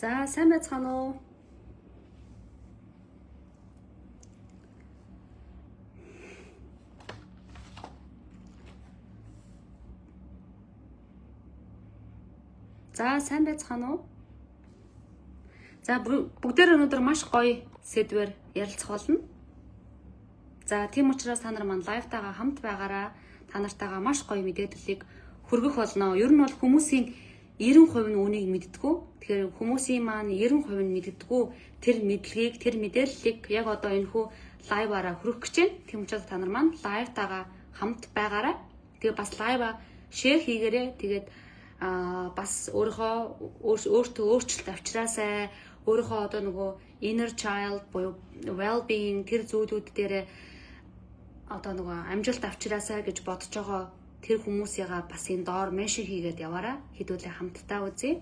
За сайн байцгаана уу? За сайн байцгаана уу? За бүгдээр өнөөдөр маш гоё сэдвээр ярилцах болно. За тийм учраас та нар маань лайвтайгаа хамт байгаараа та нартайгаа маш гоё мэдээллийг хүргэх болно. Ер нь бол хүмүүсийн 90% нь үнийг мэддэггүй. Тэгэхээр хүмүүсийн маань 90% нь мэддэггүй тэр мэдлэгийг, тэр мэдээллийг яг одоо энэ хүү лайваараа хүргэх гэж байна. Тийм учраас та нар маань лайвтайгаа хамт байгаараа. Тэгээ бас лайва шеэр хийгээрэй. Тэгээд бас өөртөө өөрчлөлт авчраасай. Өөрийнхөө одоо нөгөө inner child буюу well-being тэр зүйлүүд дээр одоо нөгөө амжилт авчраасай гэж бодож байгаа тэр хүмүүсийгаа бас энэ доор меншн хийгээд яваараа хэдүүлээ хамтдаа үзье.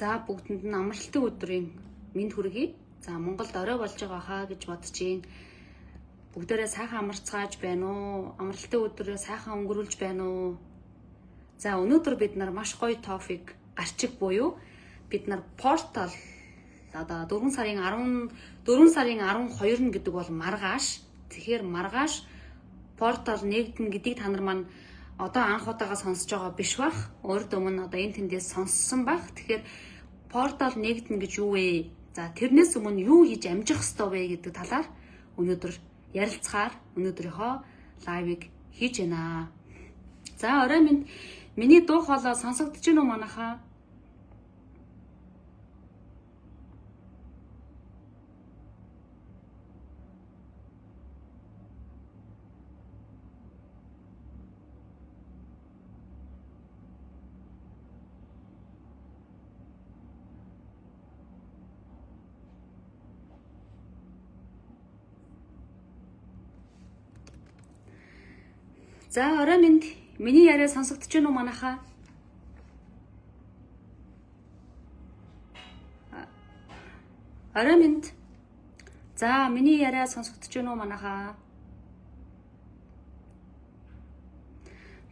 За бүгдэнд нь амралтын өдрийн мэнд хүргэе. За Монголд орой болж байгаа хаа гэж бодож байна. Бүгдээрээ сайхан амарцгааж байна уу? Амралтын өдрөө сайхан өнгөрүүлж байна уу? За өнөөдөр бид нар маш гоё тофик гарчиг буюу бид нар портал одоо 4 сарын 12 гэдэг бол маргааш. Тэгэхээр маргааш портал нэгдэн гэдгийг та нар маань одоо анх удаага сонсож байгаа биш бах. Өөрөөр өмнө одоо энэ тэндээс сонссон бах. Тэгэхээр портал нэгдэн гэж юу вэ? За тэрнээс өмнө юу хийж амжих ёстой вэ гэдэг талаар өнөөдөр ярилцахаар өнөөдрийнхөө лайвыг хийж байна. За орой минь миний дуу хоолой сонсогдож байна уу манайхаа? За орой минь миний яриа сонсогдож байна уу манайхаа? Орой минь. За миний яриа сонсогдож байна уу манайхаа?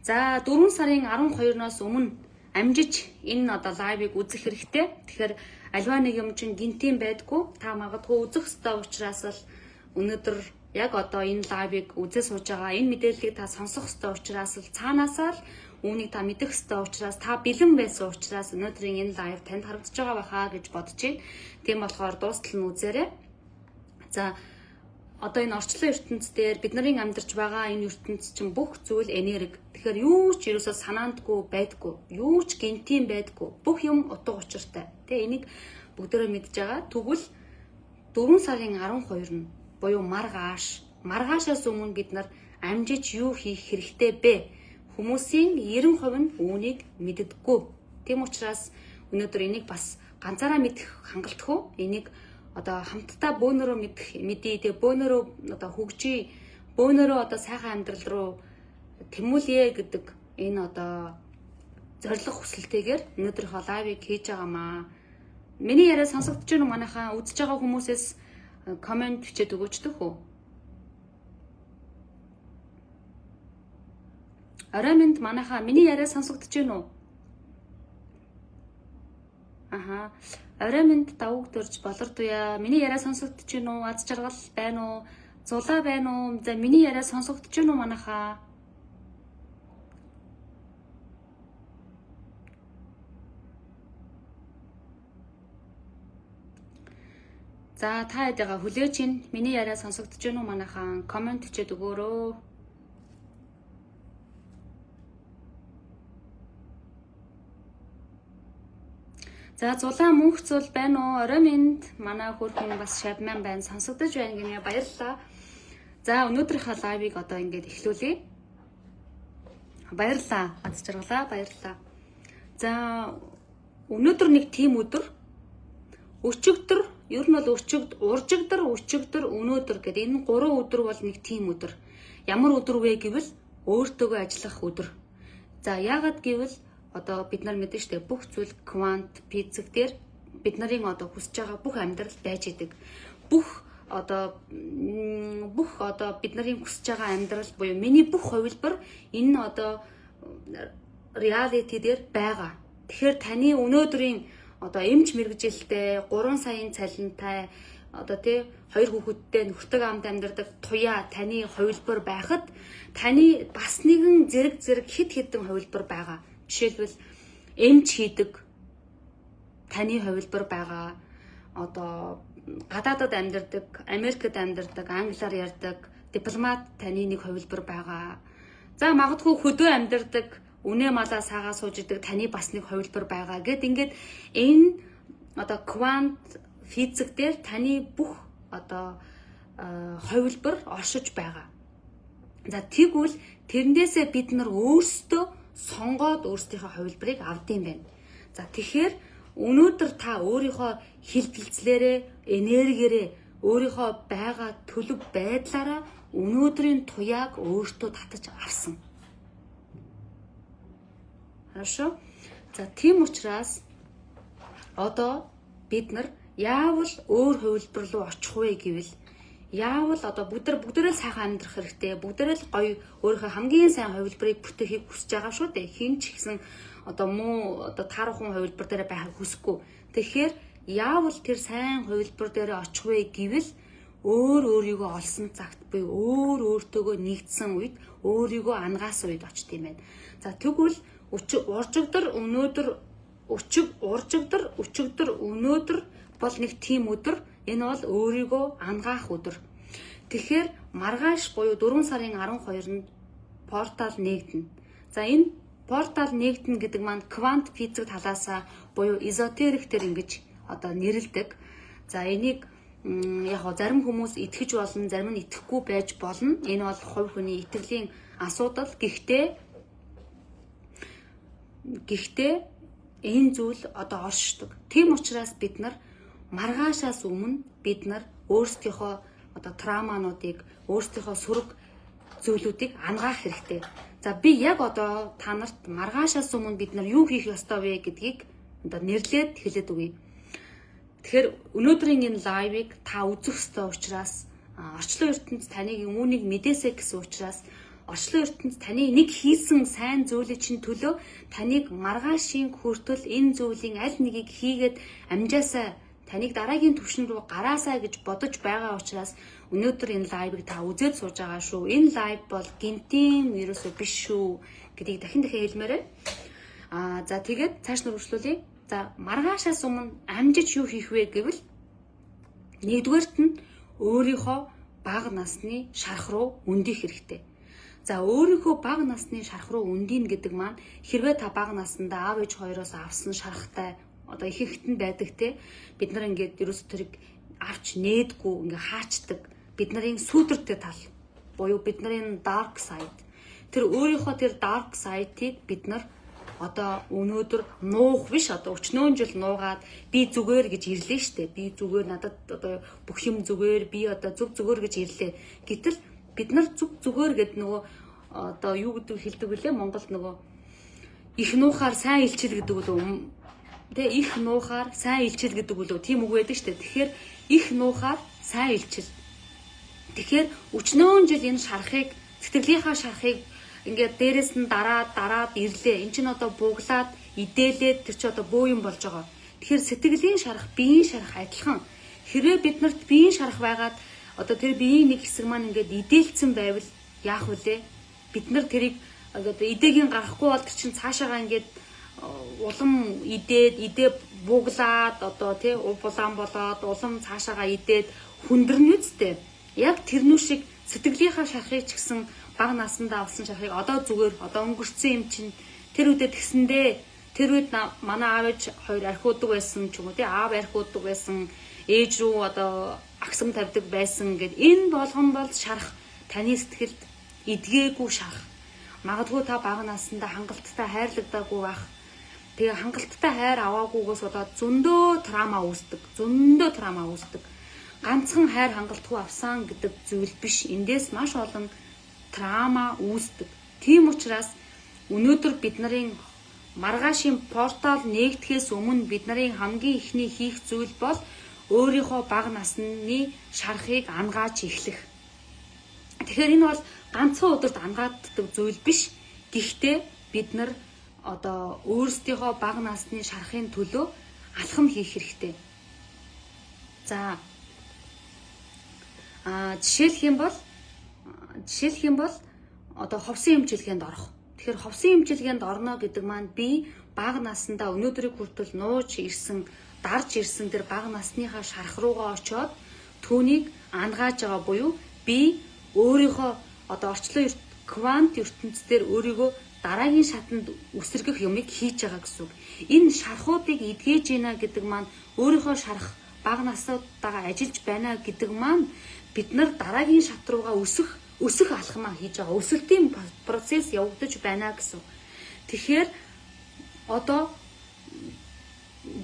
За 4 сарын 12-ноос өмнө амжиж энэ одоо лайвыг үзэх хэрэгтэй. Тэгэхээр альва нэг юм чинь гинтийн байдгүй. Та магадгүй үзэх ёстой учраас л өнөөдөр яг одоо энэ лайвыг үзээ сууж байгаа. Энэ мэдээллийг та сонсох ёстой учраас л цаанаасаа л үүнийг та мэдэх ёстой учраас та бэлэн байсан учраас өнөөдрийн энэ лайв танд харагдаж байгаа байхаа гэж бодож байна. Тийм болохоор дуустал нь үзээрэй. За одоо энэ орчлон ертөнцийн дээр бид нарын амьдарч байгаа энэ ертөнцийн чинь бүх зүйл энерги. Тэгэхээр юу ч ерөөсөө санаандгүй байдгүй. Юу ч гинтийн байдгүй. Бүх юм утга учиртай. Тэгээ энийг бүгдээрээ мэдж байгаа. Тэгвэл 4 сарын 12 нь буюу маргаашаас өмнө бид нар амжиж юу хийх хэрэгтэй бэ? Хүмүүсийн 90% нь үүнийг мэддэггүй. Тийм учраас өнөөдөр энийг бас ганцаараа мэдэх хангалтгүй. Энийг одоо хамтдаа бөөнөрөө мэдээ, тэгээ бөөнөрөө одоо хөгжиж, бөөнөрөө одоо сайхан амьдрал руу тэмүүлье гэдэг энэ одоо зориг хүсэлтэйгээр өнөөдрийнхөө лайвыг хийж байгаамаа. Миний яриа сонсогдож байна уу манайхаа? Үзэж байгаа хүмүүсээс комент бичээд өгөөч төхөө. Орой минь манайхаа миний яриа сонсогдож байна уу? Аха. Орой минь давууг дөрж болордоё. Миний яриа сонсогдож байна уу? Аз жаргал байна уу? Зулаа байна уу? За миний яриа сонсогдож байна уу манайхаа? За та хэдийгээ хүлээж чинь миний яриа сонсогдож байна уу манайхаа? Комент хийгээд өгөөрөө. За зулаа мөнх зул байна уу? Орой минь манай хөрхөн бас шавман байна. Сонсогдож байна гинэ. Баярлалаа. За өнөөдрийнхөө лайвыг одоо ингээд эхлүүлье. Баярлалаа. Аз жаргалаа. Баярлалаа. За өнөөдөр нэг тийм өдөр өчигдөр ер нь бол уржигдар, өчигдөр, өнөөдөр гэдэг энэ 3 өдөр бол нэг тийм өдөр. Ямар өдөр вэ гэвэл өөртөөгөө ажиллах өдөр. За яагаад гэвэл одоо бид нар мэдэн штэ бүх зүйл квант физик дээр бид нарын одоо хүсэж байгаа бүх амьдрал байж идэг. Бүх одоо бид нарын хүсэж байгаа амьдрал буюу миний бүх хувилбар энэ одоо reality дээр байгаа. Тэгэхээр таны өнөөдрийн одоо эмч мэрэгжилтэй 3 саяын цалинтай одоо тий 2 хүүхэдтэй нөхдөг амд амьдардаг туяа таны хувилбар байхад таны бас нэгэн зэрэг хит хитэн хувилбар байгаа. Жишээлбэл эмч хийдэг таны хувилбар байгаа. Одоо гадаадад амьдардаг, Америкт амьдардаг, англиар ярьдаг дипломат таны нэг хувилбар байгаа. За магадгүй хөдөө амьдардаг, үнэ малаа саагаа сууждаг таны бас нэг хувилбар байгаа. Гэт ингээд энэ одоо квант физик дээр таны бүх одоо хувилбар оршиж байгаа. За тэгвэл тэрнээсээ бид нар өөрсдөө сонгоод өөрсдийнхөө хувилбарыг авдсан байна. За тэгэхээр өнөөдөр та өөрийнхөө хилбэлцлээрээ, энергиэрээ, өөрийнхөө байгаа төлөв байдлаараа өнөөдрийн туяаг өөртөө татаж авсан. Хорошо? За тийм учраас одоо бид нар яавал өөр хувилбар руу очих вэ гэвэл яавал одоо бүгдээрээ сайхан амьдрах хэрэгтэй. Бүгдээрээ л гоё өөрийнхөө хамгийн сайн хувилбарыг бүтээхийг хүсэж байгаа шүү дээ. Хин ч гэсэн одоо муу одоо таархан хувилбар дээр байхыг хүсэхгүй. Тэгэхээр яавал тэр сайн хувилбар дээр очих вэ гэвэл өөрийгөө олсон цагт буюу өөртөөгөө нэгдсэн үед өөрийгөө ангаасан үед очт юм байна. За тэгвэл уржигдар өнөөдөр бол нэг тийм өдөр. Энэ бол өөрийгөө ангаах өдөр. Тэгэхээр маргааш буюу 4 сарын 12-нд портал нээгдэнэ. За энэ портал нээгдэнэ гэдэг маань квант физик талаасаа буюу эзотерик төр ингэж одоо нэрлэдэг. За энийг яг зарим хүмүүс итгэж болно, зарим нь итгэхгүй байж болно. Энэ бол хувь хүний итгэлийн асуудал. Гэхдээ энэ зүйл одоо оршдог. Тийм учраас бид нар маргаашаас өмнө бид нар өөрсдийнхөө одоо травмануудыг, өөрсдийнхөө сөрөг зүйлүүдийг ангаах хэрэгтэй. За би яг одоо та нарт маргаашаас өмнө бид нар юу хийх ёстой вэ гэдгийг одоо нэрлээд хэлээд өгье. Тэгэхээр өнөөдрийн энэ лайвыг та үзэх ёстой учраас орчлон ертөнц таныг үүнийг мэдээсэй гэсэн учраас орчлон ертөнц таны нэг хийсэн сайн зүйлийн чинь төлөө таныг маргаашийн хүртэл энэ зүйлийн аль нэгийг хийгээд амжаасаа таныг дараагийн түвшин рүү гараасаа гэж бодож байгаа учраас өнөөдөр энэ лайвыг та үзээд сууж байгаа шүү. Энэ лайв бол гинтийн вирусөө биш шүү гэдгийг дахин хэлмээрээ. За тэгээд цааш нь үргэлжлүүлье. За маргаашаас өмнө амжиж юу хийх вэ гэвэл нэгдүгээрт нь өөрийнхөө бага насны шарх руу өндөх хэрэгтэй. За өөрийнхөө бага насны шарх руу өндийн гэдэг маань хэрвээ та бага наснда аав ээж хоёроос авсан шархтай одоо их ихтэн байдаг те бид нар ингээд ерөөс тэрийг авч нээдгүй ингээ хаачдаг бид нарын сүүдэртэй тал буюу бид нарын dark side тэр өөрийнхөө тэр dark side-ийг бид нар одоо өнөөдөр нуух биш одоо өчнөөн жил нуугаад би зүгээр гэж ирлээ штэ би зүгээр надад одоо бүх юм зүгээр би одоо зүгээр гэж ирлээ гэтэл бид нар зүгээр гэд нөгөө одоо юу гэдэг хэлдэг вүлээ Монголд нөгөө их нуухаар сайн илчил гэдэг үү тэгээ их нуухаар сайн илчил гэдэг үлээ тийм үг байдаг шүү дээ. Тэгэхээр их нуухаар сайн илчил. Тэгэхээр өчнөөн жил энэ шархыг сэтгэлийнхаа шархыг ингээд дээрэс нь дараад ирлээ. Энд чинь одоо буглаад идээлээд тэр чи одоо бөө юм болж байгаа. Тэгэхээр сэтгэлийн шарах, биеийн шарах адилхан. Хэрвээ биднэрт биеийн шарах байгаад одоо тэр биеийн нэг хэсэг маань ингээд идээлцсэн байвал яах вүлээ? Бид нар тэрийг одоо идэгийн гарахгүй бол тэр чинь цаашаага ингээд улам идээ буглаад одоо тий булаан болоод улам цаашаага идээд хүндэрнэ үсттэй. Яг тэрнүү шиг сэтгэлийнхаа шархыг ч гэсэн бага насандаа авсан шархыг одоо зүгээр одоо өнгөрцөн юм чинь тэр үедээ тэгсэндээ тэр үед манай аав ээж хоёр архиудаг байсан ч юм уу тий аав архиудаг байсан ээж рүү одоо агсам тавьдаг байсан гэд энэ болгон бол шарах таны сэтгэлд эдгээгүй шарах. Магадгүй та бага насандаа хангалттай хайрлагдаагүй байх. Тэгээ хангалттай хайр аваагүйгээс болоод зөндөө трама үүсдэг. Ганцхан хайр хангалтгүй авсан гэдэг зүйл биш. Эндээс маш олон трама үүсдэг. Тийм учраас өнөөдөр бид нарын маргаашийн портал нээгдэхээс өмнө бид нарын хамгийн ихний хийх зүйл бол өөрийнхөө бага насны шархыг ангааж эхлэх. Тэгэхээр энэ бол ганцхан өдөрт ангаадаг зүйл биш. Гэхдээ бид нар одоо өөрсдийнхөө бага насны шарахын төлөө алхам хийх хэрэгтэй. За жишээлх юм бол одоо ховсын эмчилгээнд орох. Тэгэхээр ховсын эмчилгээнд орно гэдэг маань би бага наснда өнөөдрийг хүртэл нууж ирсэн, дарж ирсэн тэр бага насныхаа шарах руугаа очиод түүнийг ангааж байгаа буюу би өөрийнхөө одоо орчлон квант ертөнцийн өөрийгөө дараагийн шатанд үсэргэх юмыг хийж байгаа гэсэн үг. Энэ шархуудыг эдгэж ийна гэдэг маань өөрийнхөө шарах бага насуудтайгаа ажиллаж байна гэдэг маань бид нар дараагийн шат руугаа өсөх алхмаа хийж байгаа. Өсөлтийн процесс явагдаж байна гэсэн. Тэгэхээр одоо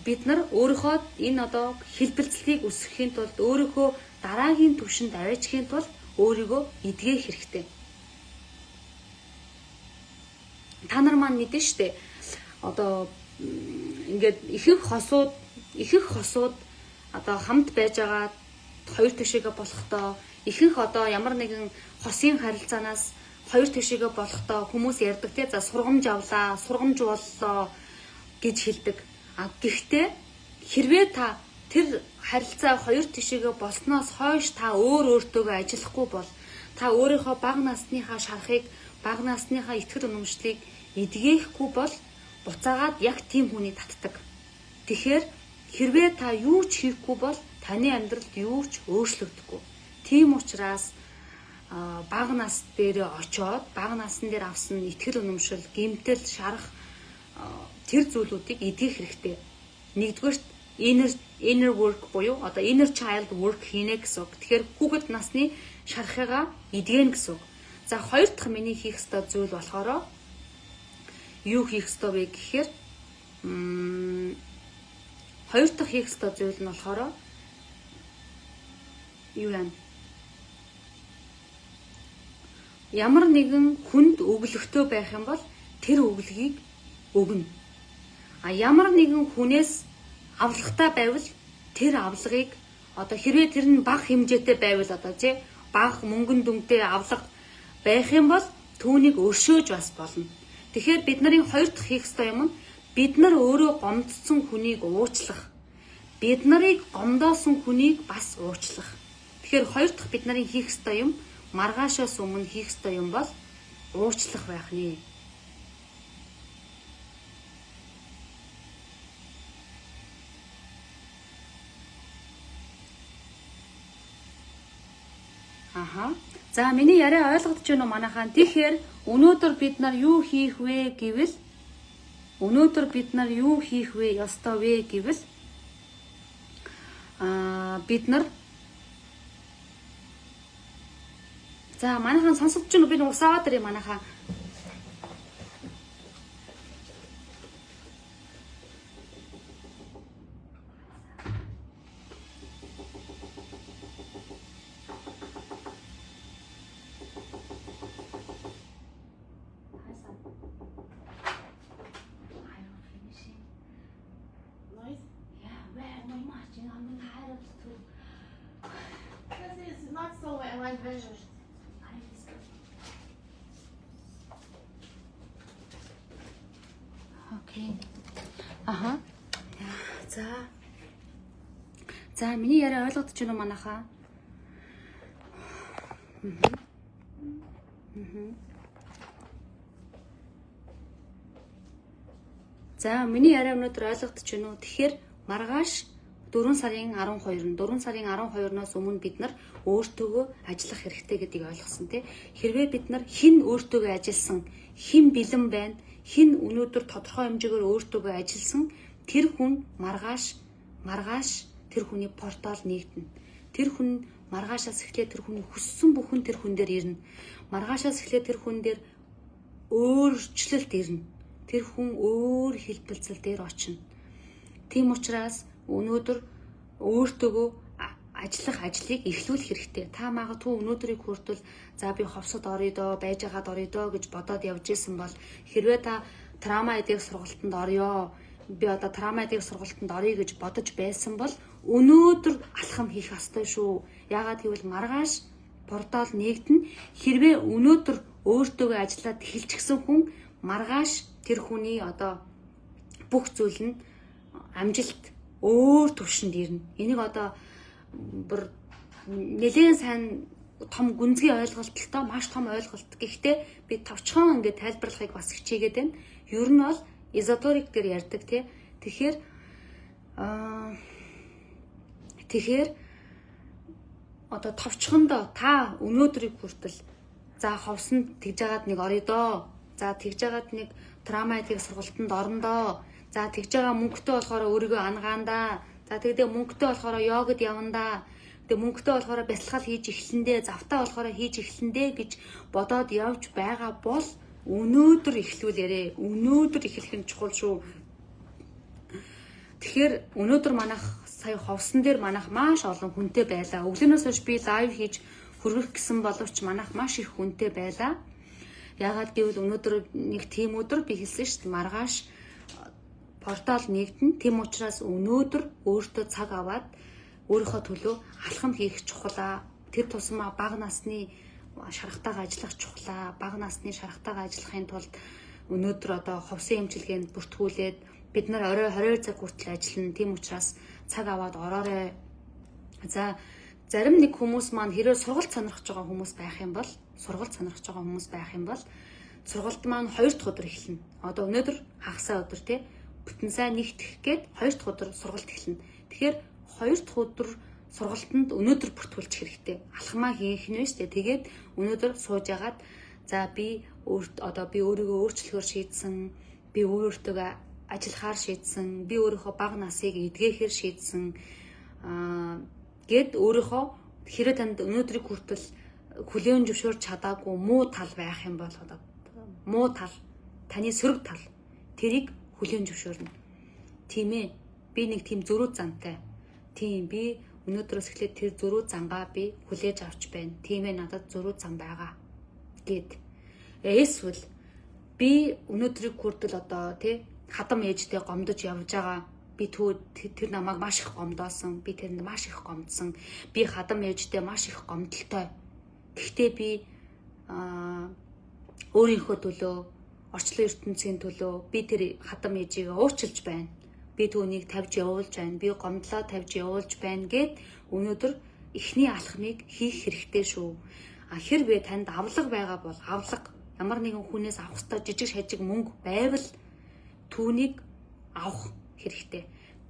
бид нар өөрийнхөө энэ одоо хэлбэлцлийг өсгөхийн тулд өөрийнхөө дараагийн түвшинд аваачихын тулд өөрийгөө эдгэх хэрэгтэй. Та нар маань мэдэн штэ. Одоо ингээд ихэнх хосууд одоо хамт байж байгаа хоёр тишээгээ болохдоо ихэнх одоо ямар нэгэн хосын харилцаанаас хоёр тишээгээ болохдоо хүмүүс ярьдаг те за сургамж авлаа, сургамж боллоо гэж хэлдэг. Гэхдээ хэрвээ та тэр харилцаа хоёр тишээгээ болсноос хойш та өөртөөгөө ажиллахгүй бол та өөрийнхөө бага насныхаа шарахыг, бага насныхаа итгэл үнэмшлийг эдгээхгүй бол буцаагаад яг тийм хүний татдаг. Тэгэхээр хэрвээ та юу ч хийхгүй бол таны амьдралд юу ч өөрчлөгдөхгүй. Тийм учраас бага нас дээр очиод бага насн дээр авсан итгэл үнэмшил, гэмтэл, шарах тэр зүйлүүдийг эдгэх хэрэгтэй. Нэгдүгээрт inner work буюу одоо inner child work хийнэ гэсэн үг. Тэгэхээр хүүхэд насны шарахыгаа эдгэнэ гэсэн үг. За хоёр дахь миний хийх ёстой зүйл болохоор юу хийх ёстой вэ гэхээр хоёр дахь хийх ёстой зүйл нь болохоор юу юм? Ямар нэгэн хүнд өглөгтэй байх юм бол тэр өглөгийг өгнө. Ямар нэгэн хүнээс авлагатай байвал тэр авлагыг одоо хэрвээ тэр нь бага хэмжээтэй байвал одоо тий бага мөнгөн дүнтэй авлага байх юм бол түүнийг өршөөж бас болно. Тэгэхээр бид нарын хоёр дахь хийх ёстой юм нь бид нар өөрөө гомдсон хүнийг уучлах. Бид нарыг гомдоосон хүнийг бас уучлах. Тэгэхээр хоёр дахь бид нарын хийх ёстой юм маргаашаас өмнө хийх ёстой юм бол уучлах байх нэ. За миний яриа ойлгогдож байна уу манайхаа? Тэгэхээр өнөөдөр бид нар юу хийх вэ гэвэл бид нар за манайхан сонсогдож байна уу? Би усаагаад ирээ манайхаа. За миний яриа ойлгогдож байна уу манайхаа? За миний яриа өнөөдөр ойлгогдож байна уу? Тэгэхээр маргааш 4 сарын 12-ноос өмнө бид нар өөртөөгөө ажиллах хэрэгтэй гэдгийг ойлгосон тий. Хэрвээ бид нар хэн өөртөөгөө ажилласан, хэн бэлэн байна, хэн өнөөдөр тодорхой хэмжээгээр өөртөөгөө ажилласан, тэр хүн маргааш тэр хүний портал нэгдэнэ. Тэр хүн маргаашаас эхлээд тэр хүний хүссэн бүхэн тэр хүн дээр ирнэ. Маргаашаас эхлээд тэр хүн дээр өөрчлөлт ирнэ. Тэр хүн өөр хэлбэлцэл дээр очино. Тийм учраас өнөөдөр өөртөөгөө ажиллах ажлыг эхлүүлэх хэрэгтэй. Та магадгүй өнөөдрийг хүртэл за би ховсод орё доо, байж байгаад орё доо гэж бодоод явж исэн бол хэрвээ та трама эдийн сургалтанд орё, би одоо трама эдийн сургалтанд орё гэж бодож байсан бол өнөөдөр алхам хийх ёстой шүү. Яагаад гэвэл маргааш портал нэгдэнэ. Хэрвээ өнөөдөр өөртөөгөө ажиллаад эхэлчихсэн хүн маргааш тэр хүний одоо бүх зүйл нь амжилт өөр түвшинд ирнэ. Энийг одоо бүр нэлээд сайн том гүнзгий ойлголт л тоо маш том ойлголт. Гэхдээ би товчхон ингээд тайлбарлахыг бас хичээгээд байна. Ер нь бол эзотерик дээр ярьдаг тий. Тэгэхээр одоо товчхондоо та өнөөдрийг хүртэл за ховсонд тэгж жагаад нэг орё доо. За тэгж жагаад нэг трамаитик сургалтанд орно доо. За тэгж байгаа мөнгөтэй болохоор өөрийгөө ангаандаа. За тэгдээ мөнгөтэй болохоор йогад явандаа. Тэгээ мөнгөтэй болохоор бясалгал хийж эхлэндээ, завтаа болохоор хийж эхлэндээ гэж бодоод явж байгаа бол өнөөдөр эхлүүлээрэ. Өнөөдөр эхлэх нь чухал шүү. Тэгэхээр өнөөдөр манайх сая ховсон дээр манайх маш олон хүнтэй байлаа. Өглөөнөөс хойш би лайв хийж хүргэх гэсэн боловч манайх маш их хүнтэй байлаа. Яагаад гэвэл өнөөдөр нэг тийм өдөр би хэлсэн шүү дээ. Маргааш портал нэгдэн. Тийм учраас өнөөдөр өөртөө цаг аваад өөрийнхөө төлөө алхам хийх чухлаа. Тэр тусмаа бага насны шархтайгаа ажиллах чухлаа. Бага насны шархтайгаа ажиллахын тулд өнөөдөр одоо ховсын эмчилгээнд бүртгүүлээд бид нар орой 20 цаг хүртэл ажиллана. Тийм учраас цаг аваад ороорой. За зарим нэг хүмүүс маань хэрвээ сургалт сонирхож байгаа хүмүүс байх юм бол сургалт маань 2 дахь өдөр эхэлнэ. Одоо өнөөдөр хагасаа өдөр тий бүтэн сайн нэгтгэх гээд 2 дахь өдөр сургалт эхэлнэ. Тэгэхээр 2 дахь өдөр сургалтанд өнөөдөр бүртгүүлчих хэрэгтэй. Алхмаа хийх нь шүү дээ. Тэгээд өнөөдөр сууж агаад за би өөрийгөө өөрчлөхөөр шийдсэн. Би өөртөө ажиллахаар шийдсэн. Би өөрийнхөө бага насыг эдгээхээр шийдсэн. Гэд өөрийнхөө хэрэг танд өнөөдрийг хүртэл хүлээн зөвшөөрч чадаагүй муу тал байх юм бол одоо муу тал таны сөрөг тал тэрийг хүлээн зөвшөөрнө. Тийм ээ. Би нэг тийм зөрүү зантай. Тийм би өнөөдрөөс эхлээд тэр зөрүү зангаа би хүлээж авч байна. Тийм ээ надад зөрүү зан байгаа гэд. Эсвэл би өнөөдрийг хүртэл одоо тий хадам ээжтэй гомдож явж байгаа. Би тэр намайг маш их гомдоосон. Би тэрэнд маш их гомдсон. Би хадам ээжтэй маш их гомдолтой. Гэхдээ би өөрийнхөө төлөө, орчлон ертөнцийн төлөө би тэр хадам ээжийг уучлж байна. Би түүнийг тавьж явуулж байна. Би гомдлоо тавьж явуулж байна гэд өнөөдөр эхний алхмыг хийх хэрэгтэй шүү. Хэрвээ танд авлага байгаа бол авлага ямар нэгэн хүнээс авах ёстой жижиг шажиг мөнгө байвал түүнийг авах хэрэгтэй.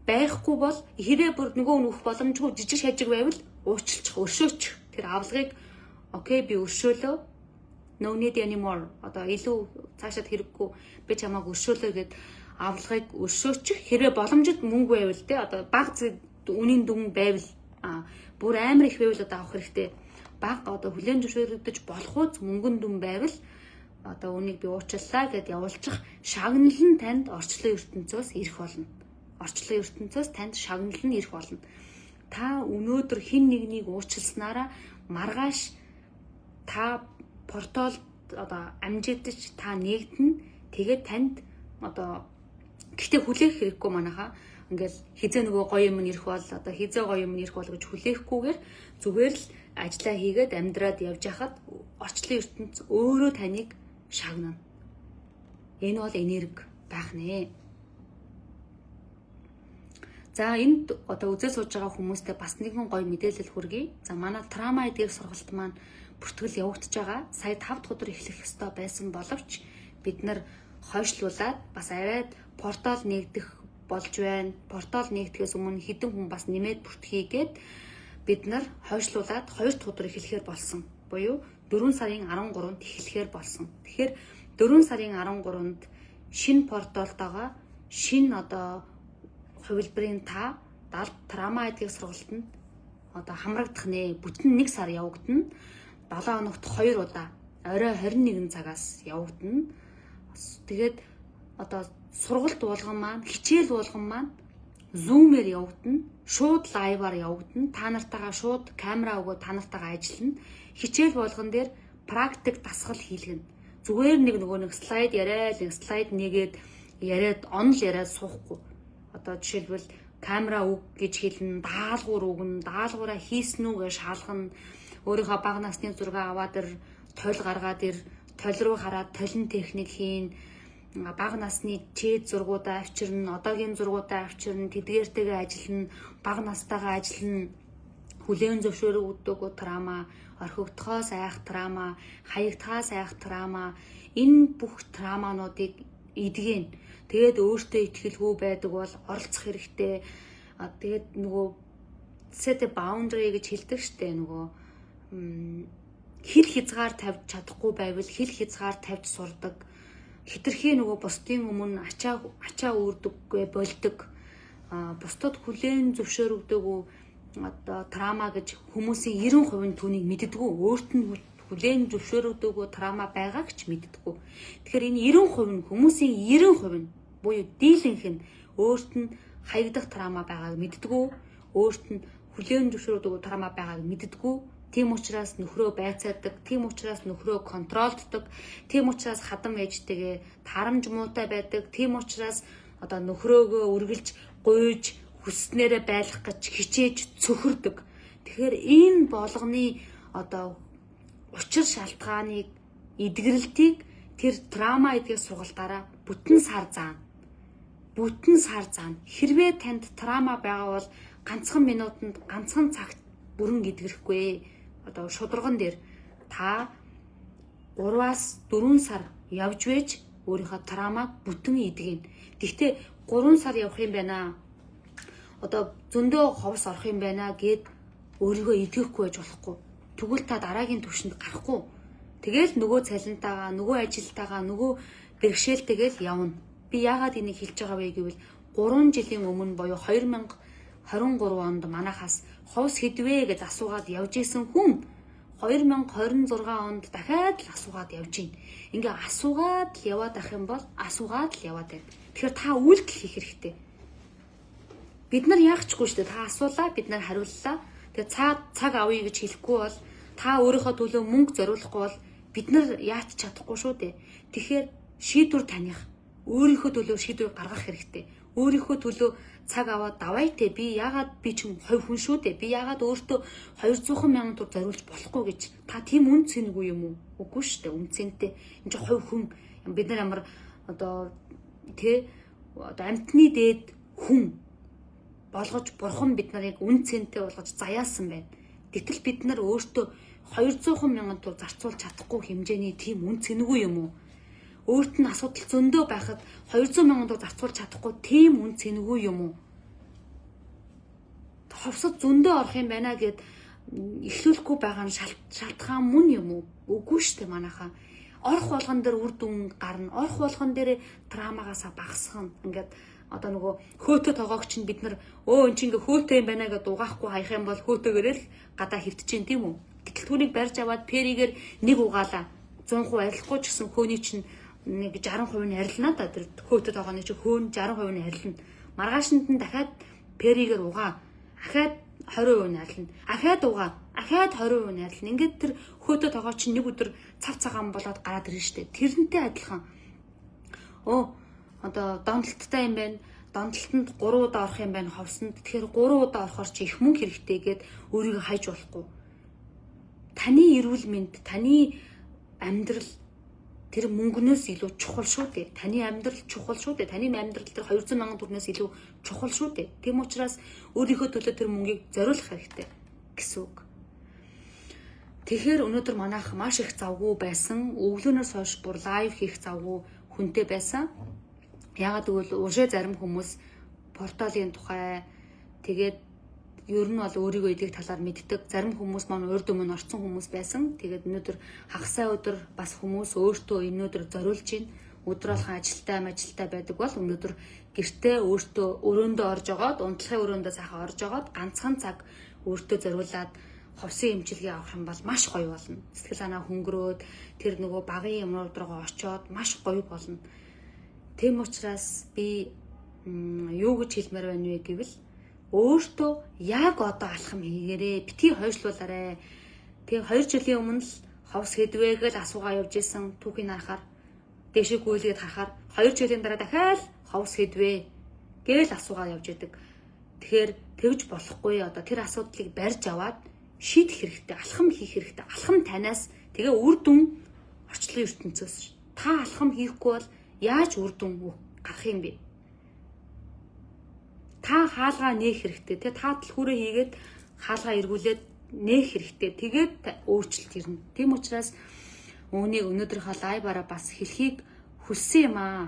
Байхгүй бол хэрэг бүр нөгөө нөх боломжгүй жижиг шажиг байвал уучлчих, өршөөч. Тэр авлагыг окей би өршөөлөө. No need anymore. Одоо илүү цаашаад хэрэггүй би чамааг өршөөлөө гэд авлагыг өршөөчих. Хэрэг боломжит мөнгө байвал те одоо баг үнийн дүн байвал бүр амар их байвал одоо авах хэрэгтэй. Баг одоо хүлээн зөвшөөрөгдөж болохуйц мөнгөн дүн байвал одоо үнийг би уучлалаа гэд явуулчих. Шагнал нь танд орчлон ертөнцөөс ирэх болно. Орчлон ертөнцөөс танд шагнал нь ирэх болно. Та өнөөдөр хэн нэгнийг уучлснараа маргааш та портал одоо амжигдаж та нэгдэн тэгээд танд одоо гэхдээ хүлээх хэрэггүй манайхаа ингээл хизээ нөгөө гоё юм ирэх бол одоо хизээ гоё юм ирэх бол гэж хүлээхгүйгээр зүгээр л ажиллаа хийгээд амьдраад явж хахад орчлон ертөнц өөрөө таныг шагнана. Энэ бол энерги байх нэ. За энд одоо үзээ сууж байгаа хүмүүстээ бас нэгэн гоё мэдээлэл хүргэе. За манай трама эдгээр сургалт маань бүртгэл явагдаж байгаа. Сая 5 дахь өдөр эхлэх ёстой байсан боловч бид нар хойшлуулад бас арайд портал нэгдэх болж байна. Портал нэгдэхээс өмнө хэдэн хүн бас нэмээд бүртгийгээд бид нар хойшлуулад 2 дахь өдөр эхлэхээр болсон. Буюу 4 сарын 13-нд эхлэхээр болсон. Тэгэхээр 4 сарын 13-нд шинэ порталтайгаа шинэ одоо хувилбарын трама эдгээр сургалтанд одоо хамрагдах нэ. Бүтэн 1 сар явагдана. 7 хоногт 2 удаа орой 21 цагаас явагдана. Тэгээд одоо сургалт болгон маань, хичээл болгон маань Zoom-ээр явагдана. Шууд лайваар явагдана. Та нартайгаа шууд камера өгөө та нартайгаа ажиллана. Хичээл болгон дээр практик дасгал хийлгэнэ. Зүгээр нэг слайд яриад, нэг слайд нэгээд яриад онл яриад суухгүй. Одоо жишээлбэл камера өг гэж хэлнэ, даалгавар өгнө, даалгавраа хийсэн үү гэж шалгана. Өөрийнхөө бага насны зураг аваад ир, тойл гаргаад ир, тойл руу хараад толин техник хийн. бага насны чээд зургуудаа авчирна, одоогийн зургуудаа авчирна, тэдгээртэйгээ ажиллана, бага настайгаа ажиллана, хүлээн зөвшөөрөгдөг трама, орхигдохоос айх трама, хаягдхаас айх трама, энэ бүх трамануудыг эдгэн. Тэгээд өөртөө итгэлгүй байдаг бол оролцох хэрэгтэй. Тэгээд нөгөө set a boundary гэж хэлдэг штэ, нөгөө хил хязгаар тавьж чадахгүй байвал хил хязгаар тавьж сурдаг. Хитрхи нөгөө бусдын өмнө ачаа үүрдэггүй болдог. Бусдад хүлээн зөвшөөрөгдөг одоо трама гэж хүмүүсийн 90% нь түүнийг мэддэггүй. Өөрт нь хүлээн зөвшөөрөгдөг трама байгааг ч мэддэггүй. Тэгэхээр энэ 90% нь хүмүүсийн 90% нь буюу дийлэнх нь өөрт нь хаягдах трама байгааг мэддэггүй. Өөрт нь хүлээн зөвшөөрөгдөг трама байгааг мэддэггүй. Тийм учраас нөхрөө байцаадаг, тийм учраас нөхрөө контролддог, тийм учраас хадам ээжтэйгээ тарамж муутай байдаг, тийм учраас одоо нөхрөөгөө үргэлж гуйж хүснээрээ байлгах гэж хичээж цөхөрдөг. Тэгэхээр энэ болгоны одоо учир шалтгааныг эдгэрэлтийг тэр трама эдгээр сургалтаараа бүтэн сар заана. Хэрвээ танд трама байгаа бол ганцхан минутанд ганцхан цагт бүрэн эдгэрэхгүй. Одоо шударган дээр та 3-аас 4 сар явж байж өөрийнхөө трамаг бүтэн эдгэн. Гэхдээ 3 сар явах юм байна. Одоо зөндөө ховс орох юм байна гэд өөрийгөө эдгэхгүй байж болохгүй. Тэгвэл та дараагийн түвшинд гарахгүй. Тэгэл нөгөө цалинтайгаа, нөгөө ажилтайгаа, нөгөө бэрхшээлтэйгээл явна. Би яагаад энийг хэлж байгаа вэ гэвэл 3 жилийн өмнө буюу 2023 онд манайхаас ховс хэдвэ гэж асуугаад явж исэн хүн 2026 онд дахиад л асуугаад явж гин. Ингээ асуугаад л яваад ах юм бол асуугаад л яваад байна. Тэгэхээр та үйлдэл хийх хэрэгтэй. Бид нар яахчгүй шүү дээ. Та асуулаа, бид нар хариуллаа. Тэгээ цаг авъя гэж хэлэхгүй бол та өөрийнхөө төлөө мөнгө зориулахгүй бол бид нар яач чадахгүй шүү дээ. Тэгэхээр шийдвэр таних. Өөрийнхөө төлөө шийдвэр гаргах хэрэгтэй. Өөрийнхөө төлөө цаг аваад давай те би яагаад би ч хувь хүн шүү дээ. Би яагаад өөртөө 200 мянган төгрөг зориулж болохгүй гэж. Та тийм үн цэнгүй юм уу? Үгүй шүү дээ. Үн цэнтэй. Энд чинь хувь хүн бид нар ямар одоо амьтны дээд хүн болгож бурхан бид нарыг үн цэнтэй болгож заяасан байна. Гэтэл бид нар өөртөө 200 мянган төгрөг зарцуулж чадахгүй хэмжээний тийм үн цэнгүй юм уу? Өөрт нь асуудал зөндөө байхад 200 мянган төгрөг зарцуулж чадахгүй тийм үн цэнгүй юм уу? Ховсод зөндөө орох юм байна гэд эхлүүлэхгүй байгаа нь шалтгаан мөн юм уу? Үгүй шүү дээ манайхаа. Орох болгон дээр үр дүн гарна. Орох болгон дээр трамагаасаа багасгана. Ингээд одоо нөгөө хөөтө тоогоогч нь бид нар эн чинь ингээ хөөтө юм байна гэдээ угаахгүй хаях юм бол хөөтөөгөрөө л гадаа хөвтөж чинь тийм үү? Гэтэл түүнийг барьж аваад перигээр нэг угаалаа. 100% арилахгүй ч гэсэн хөөний чинь нэг 60% нь арилнаа да. Тэр хөөтө тоогооны чинь хөөн 60% нь арилна. Маргаашнд нь дахиад перигээр угаа. Ахаад 20% нь арилна. Ахаад угаа. Ахаад 20% нь арилна. Ингээд тэр хөөтө тоогоо чинь нэг өдөр цав цагаан болоод гараад ирнэ штэ. Тэрнтэй адилхан. Одоо дондолттой юм байна. Дондолтод 3 удаа орох юм байна ховсонд. Тэгэхээр 3 удаа орохоор чи их мөнгө хэрэгтэй гэд өөрийгөө хайж болохгүй. Таны эрүүл мэнд, таны амьдрал тэр мөнгнөөс илүү чухал шүү дээ. Таны амьдрал чухал шүү дээ. Таны амьдрал тэр 200 мянган төгрөгнөөс илүү чухал шүү дээ. Тийм учраас өөрийнхөө төлөө тэр мөнгийг зориулах хэрэгтэй гэсэн үг. Тэгэхээр өнөөдөр манайх маш их завгүй байсан. Өглөөнөөс хойш бүр лайв хийх завгүй хүнтэй байсан. Ягаад гэвэл уушээ зарим хүмүүс порталын тухай тэгээд ер нь бол өөрийгөө эдгэх талаар мэддэг. Зарим хүмүүс маань урд өмнө орсон хүмүүс байсан. Тэгээд өнөөдөр хагасаа өдөр бас хүмүүс өөртөө өнөөдөр зориулж байна. Өдөр алхан ажилтай байдаг бол өнөөдөр гэртээ өөртөө өрөөндөө орж агаад, унтлагын өрөөндөө сайхан орж агаад ганцхан цаг өөртөө зориулаад ховсын эмчилгээ авах юм бол маш гоё болно. Сэтгэл санаа хөнгөрөөд тэр нөгөө багын юмнууд руугаа очиод маш гоё болно. Тэм учраас би юу гэж хэлмээр байна вэ гэвэл өөртөө яг одоо алхам хийгээрээ битгий хойшлуулаарэ. Тэгээ 2 жилийн өмнө л ховс хэдвэг л асуугаа явж исэн түүхийн харахаар дэшиг гүйлгээд харахаар 2 жилийн дараа дахиад ховс хэдвэ гээл асуугаа явж идэг. Тэгэхээр тэгж болохгүй. Одоо тэр асуудлыг барьж аваад шийдэх хэрэгтэй, алхам хийх хэрэгтэй. Алхам танаас тэгээ үр дүн орчлон ертөнцөөс. Та алхам хийхгүй бол яаж үр дүн гарах юм бэ? Та хаалгаа нээх хэрэгтэй. Тэ та түлхүүрээ хийгээд хаалгаа эргүүлээд нээх хэрэгтэй. Тэгээд өөрчлөлт ирнэ. Тийм учраас үүнийг өнөөдрийнхөө лайваараа бас хэлхийг хүссэн юм аа.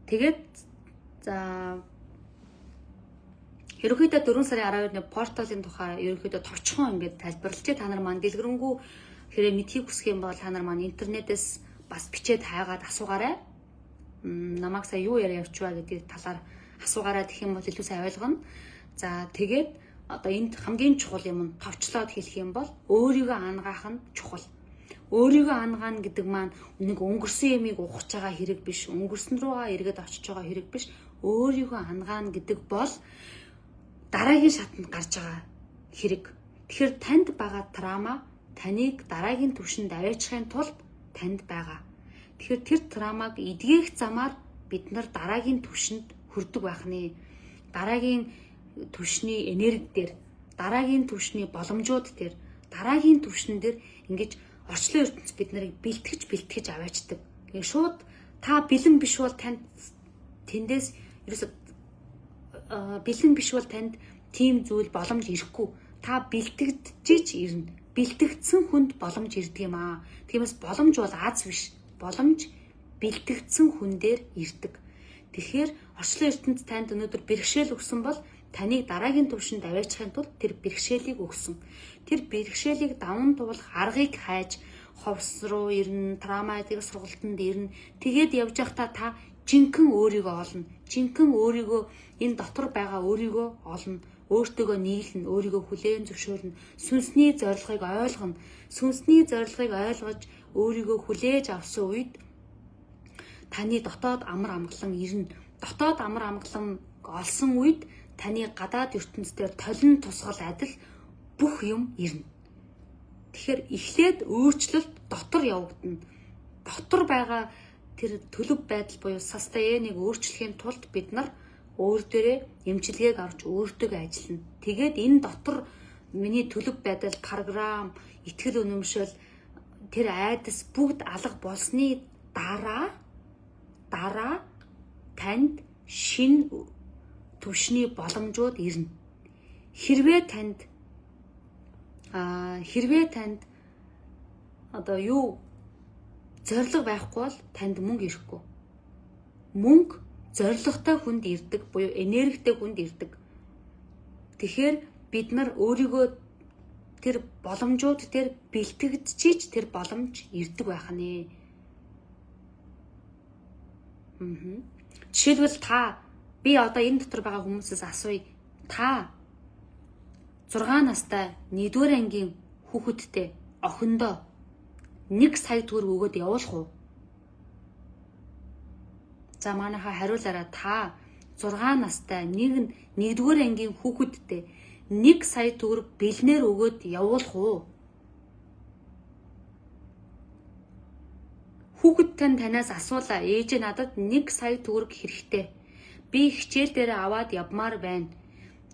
Тэгээд за ерөнхийдөө 4 сарын 12-ны порталын тухай ерөнхийдөө товчхон ингээд тайлбарлалчээ. Та нар маань дэлгэрэнгүй хэрэг мэдхийг хүсэх юм бол та нар маань интернетээс бас бичээд хайгаад асуугаарай. Намайг сая юу яриа явуучваа гэдэг талаар асуугаарай, гэх юм бол илүү сайн ойлгоно. За тэгээд одоо энд хамгийн чухал юм нь товчлоод хэлэх юм бол өөрийгөө ангаах нь чухал. Өөрийгөө ангаана гэдэг маань нэг өнгөрсөн ямиг ухаж байгаа хэрэг биш, өнгөрсөн рүүгээ эргээд очиж байгаа хэрэг биш. Өөрийгөө ангаана гэдэг бол дараагийн шатанд гарч байгаа хэрэг. Тэгэхээр танд байгаа трама таныг дараагийн түвшинд аваачихын тулд танд байгаа. Тэгэхээр тэр трамаг эдгээх замаар бид нар дараагийн түвшинд хүрдэг байх нэ. Дараагийн түвшний энерги дээр, дараагийн түвшний боломжууд дээр, дараагийн түвшин дээр ингэж орчлон ертөнц бид нарыг бэлтгэж аваачдаг. Тэгээ шууд та бэлэн биш бол танд тэндээс ерөөсө бэлэн биш бол танд тийм зүйл боломж ирэхгүй. Та бэлтгэж ирнэ. Бэлтгэгдсэн хүнд боломж ирдэг юм аа. Тиймээс боломж бол аз биш. Боломж бэлтгэгдсэн хүн дээр ирдэг. Тэгэхээр орчлон ертөнц танд өнөөдөр бэрхшээл өгсөн бол таныг дараагийн түвшинд аваачихын тулд тэр бэрхшээлийг өгсөн. Тэр бэрхшээлийг даван туулах аргыг хайж ховс руу ирнэ, травматик сургалтанд ирнэ. Тэгээд явж байхдаа та жинхэнэ өөрийгөө олно. Жинхэнэ өөрийгөө энэ дотор байгаа өөрийгөө олно. Өөртөөгөө нийлнэ, өөрийгөө хүлээн зөвшөөрнө. Сүнсний зорилгыг ойлгоно. Сүнсний зорилгыг ойлгож өөрийгөө хүлээж авсан үед таны дотоод амар амгалан ирнэ. Дотоод амар амгалан олсон үед таны гадаад ертөнцийн толин тусгал адил бүх юм ирнэ. Тэгэхээр эхлээд өөрчлөлт дотор явагдана. Дотор байгаа тэр төлөв байдал буюу састаяныг өөрчлөхийн тулд бид нар өөр дээрээ эмчилгээг авч өөртөө ажиллана. Тэгээд энэ дотор миний төлөв байдал, програм, итгэл үнэмшил, тэр айдас бүгд алга болсны дараа танд шинэ түвшний боломжууд ирнэ. Хэрвээ танд одоо юу зориг байхгүй бол танд мөнгө ирэхгүй. Мөнгө зоригтой хүнд ирдэг, буюу энергитэй хүнд ирдэг. Тэгэхээр бид нар өөрийгөө тэр боломжууд дээр бэлтгэж тэр боломж ирдэг байх нэ. Жишээлбэл би одоо энэ дотор байгаа хүмүүсээс асууя. Та 6 настай 1-р ангийн хүүхэдтэй охиндоо 1 сая төгрөг өгөөд явуулах уу? За манайха хариулаарай. Та 6 настай 1-р ангийн хүүхэдтэй 1 сая төгрөг бэлнээр өгөөд явуулах уу? Хүүхэд танаас асуулаа. Ээжээ надад 1 сая төгрөг хэрэгтэй. Би хичээл дээр аваад явмаар байна.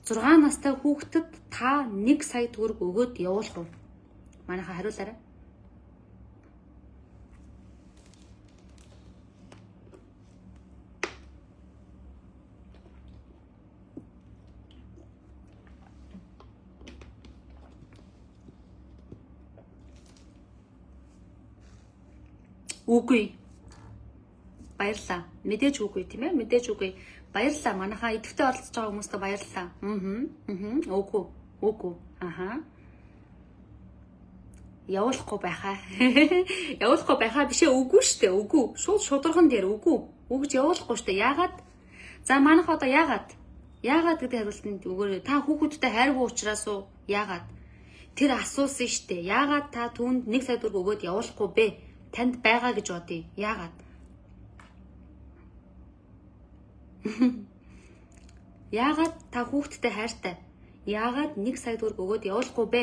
6 настай хүүхдэд та 1 сая төгрөг өгөөд явуулах уу? Манайха хариулаарай. Үгүй. Баярлалаа. Мэдээж үгүй тийм ээ. Мэдээж үгүй. Баярлалаа. Манайхаа идэвхтэй оролцож байгаа хүмүүстээ баярлалаа. Үгүй. Явуулахгүй байхаа. Явуулахгүй байхаа бишээ үгүй штэ. Үгүй. Шууд шударган дээр үгүй. Үгж явуулахгүй штэ. Яагаад? За манайхаа одоо яагаад? Яагаад гэдэг хариултанд өгөөрэй. Та хүүхдүүдтэй хайргүй учраас уу? Яагаад? Тэр асуусан штэ. Яагаад та түүнд 1 сая төгрөг өгөөд явуулахгүй бэ? Танд байгаа гэж бодъё. Яагаад? Яагаад та хүүхдтэй хайртай? Яагаад 1 сая төгрөг өгөөд явуулахгүй бэ?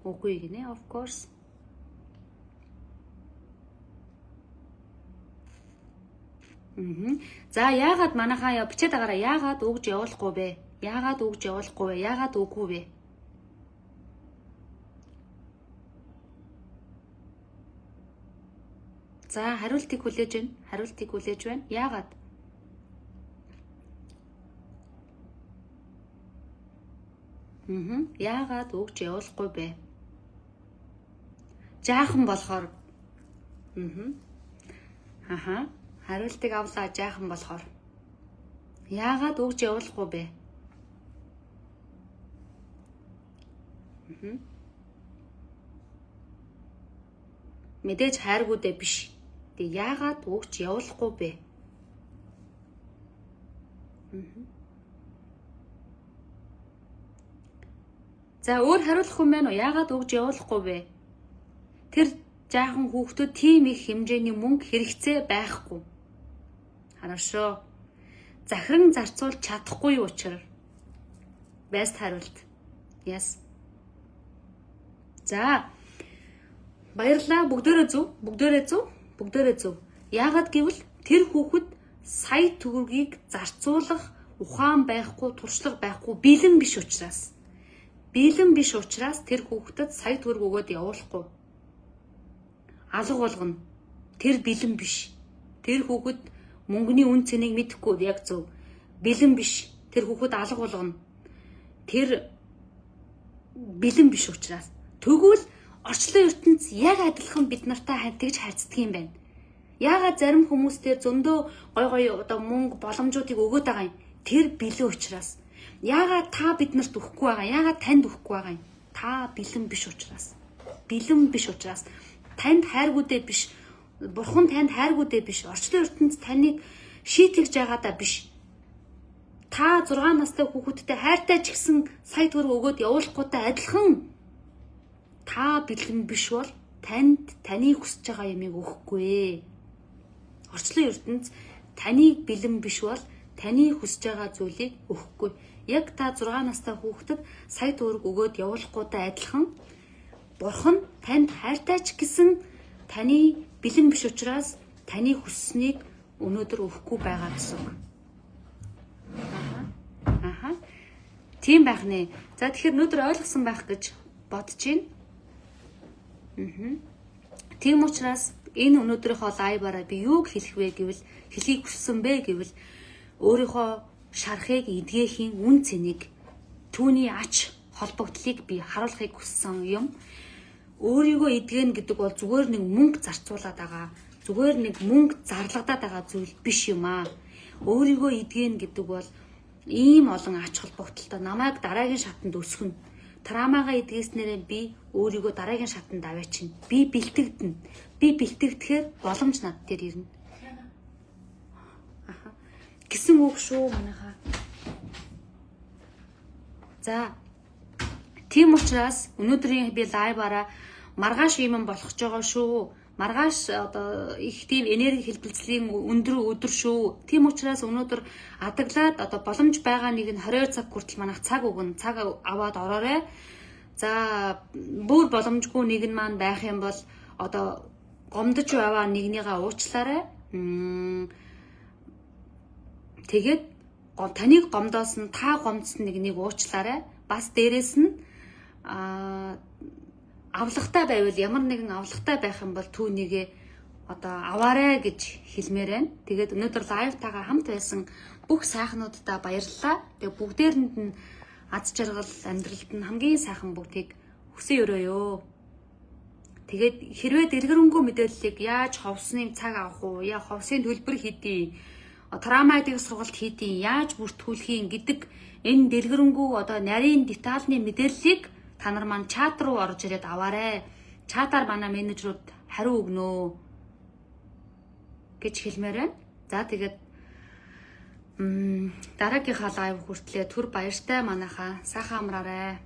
Үгүй гинэ, of course. За яагаад манайхаа бичээд байгаараа яагаад өгж явуулахгүй бэ? Яагаад өгж явуулахгүй вэ? Яагаад үгүй вэ? За хариултыг хүлээж байна. Хариултыг хүлээж байна. Яагаад? Яагаад өгч явуулахгүй бэ? Жаахан болохоор. Хариултыг авлаа жаахан болохоор. Яагаад өгч явуулахгүй бэ? Мэдээж хайргуудээ биш. Тэг яагаад өгч явуулахгүй бэ? За өөр хариулах юм байна уу? Яагаад өгч явуулахгүй бэ? Тэр жаахан хүүхдүүд тийм их хэмжээний мөнгө хэрэгцээ байхгүй. Хорошо. Захиран зарцуулж чадахгүй учраас. Best хариулт. Yes. За. Баярлалаа. Бүгдээрээ зөв. Яагаад гэвэл тэр хүүхэд сая төгрөгийг зарцуулах ухаан байхгүй, туршлага байхгүй, бэлэн биш учраас. Тэр хүүхдэд сая төгрөг өгөөд явуулахгүй. Алга болгоно. Тэр бэлэн биш. Тэр хүүхэд мөнгөний үн цэнийг мэдэхгүй яг зөв. Бэлэн биш. Тэр хүүхэд алга болгоно. Тэр бэлэн биш учраас. Тэгвэл орчлон ертөнц яг адилхан бид нартай тэгж харьцдаг юм байна. Яагаад зарим хүмүүстээр зөндөө гой одоо мөнгө боломжуудыг өгөөд байгаа юм? Тэр бэлэн учраас. Яагаад та биднэрт өгөхгүй байгаа? Яагаад танд өгөхгүй байгаа юм? Та бэлэн биш учраас. Танд хайргуудээ биш. Бурхан танд хайргуудээ биш. Орчлон ертөнц таныг шийтгэж байгаадаа биш. Та 6 настай хүүхэдтэй хайртай ч гэсэн сая төгрөг өгөөд явуулахгүйтэй адилхан. Та бэлэн биш бол танд таны хүсэж байгаа юмыг өгөхгүй. Орчлон ертөнц таныг бэлэн биш бол таны хүсэж байгаа зүйлийг өгөхгүй. Яг та 6 настай хүүхдэд сая төгрөг өгөөд явуулахгүйтэй адилхан. Бурхан танд хайртай ч гэсэн таны бэлэн биш учраас таны хүсснийг өнөөдөр өгөхгүй байгаа гэсэн үг. Тийм байх нэ. За тэгэхээр өнөөдөр ойлгосон байх гэж бодож байна. Тийм учраас энэ өнөөдрийнхөө лайваараа би юуг хэлэх вэ гэвэл хэлхийг хүссэн бэ гэвэл өөрийнхөө шархыг эдгээхийн үн цэнийг түүний ач холбогдлыг би харуулахыг хүссэн юм. Өөрийгөө эдгэн гэдэг бол зүгээр нэг мөнгө зарцуулаад байгаа, зүгээр нэг мөнгө зарлагдаад байгаа зүйл биш юм аа. Өөрийгөө эдгэн гэдэг бол ийм олон ач холбогдолтой намайг дараагийн шатанд өсгөнө. Травмагаа эдгэснээрээ би өөрийгөө дараагийн шатанд аваачна. Би бэлтгэдэнэ. Би бэлтгэгдэхээр боломж над дээр ирнэ. Гэсэн үг шүү манайхаа. За. Тийм учраас өнөөдрийн би лайваараа маргааш юм болох ч байгаа шүү. Маргааш одоо их тийм энерги хэлбэлцлийн өндөр өдөр шүү. Тийм учраас өнөөдөр адаглаад одоо боломж байгаа нэг нь 20 цаг хүртэл манайх цаг өгнө. Цаг аваад ороорой. За бүр боломжгүй нэг нь маань байх юм бол одоо гомдож яваа нэгнийгээ уучлаарай. Тэгээд таныг гомдоосон та гомдсон нэгнийг уучлаарай. Бас дээрэс нь авлагтай байвал ямар нэгэн авлагтай байх юм бол түүнийгээ одоо аваарай гэж хэлмээр байна. Тэгээд өнөөдөр лайвтайгаа хамт байсан бүх сайхнуудаа баярлалаа. Тэгээд бүгдээрэнд нь аз жаргал амьдралд нь хамгийн сайхан бүгдийг хүсэн өрөөё. Тэгээд хэрвээ дэлгэрэнгүй мэдээллийг яаж ховсны цаг авах уу? Яа ховсын төлбөр хийдий? Травматик сургалт хийдий? Яаж бүртгүүлэх гэдэг энэ дэлгэрэнгүй одоо нарийн детальны мэдээллийг та нар маань чат руу орж ирээд аваарай. Чатаар манай менежерүүд хариу өгнө гэж хэлмээр байна. За тэгээд дараагийнхаа лайв хүртлээ түр баяртай манайхаа сайхан амраарай.